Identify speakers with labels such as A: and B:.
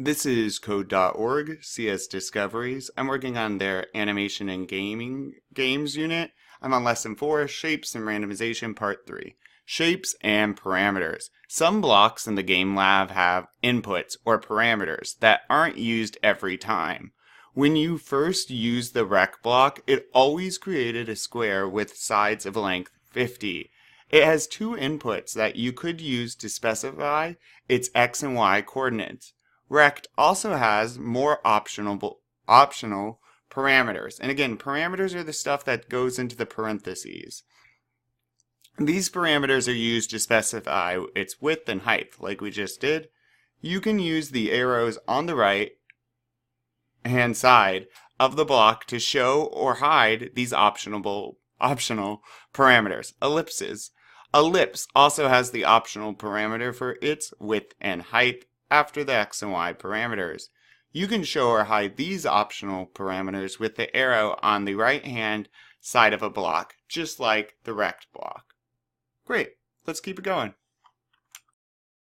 A: This is Code.org, CS Discoveries. I'm working on their Animation and Games unit. I'm on Lesson 4, Shapes and Randomization, Part 3. Shapes and Parameters. Some blocks in the Game Lab have inputs or parameters that aren't used every time. When you first used the rect block, it always created a square with sides of length 50. It has two inputs that you could use to specify its x and y coordinates. Rect also has more optional parameters. And again, parameters are the stuff that goes into the parentheses. These parameters are used to specify its width and height, like we just did. You can use the arrows on the right hand side of the block to show or hide these optional parameters. Ellipses. Ellipse also has the optional parameter for its width and height after the x and y parameters. You can show or hide these optional parameters with the arrow on the right hand side of a block, just like the rect block. Great, let's keep it going.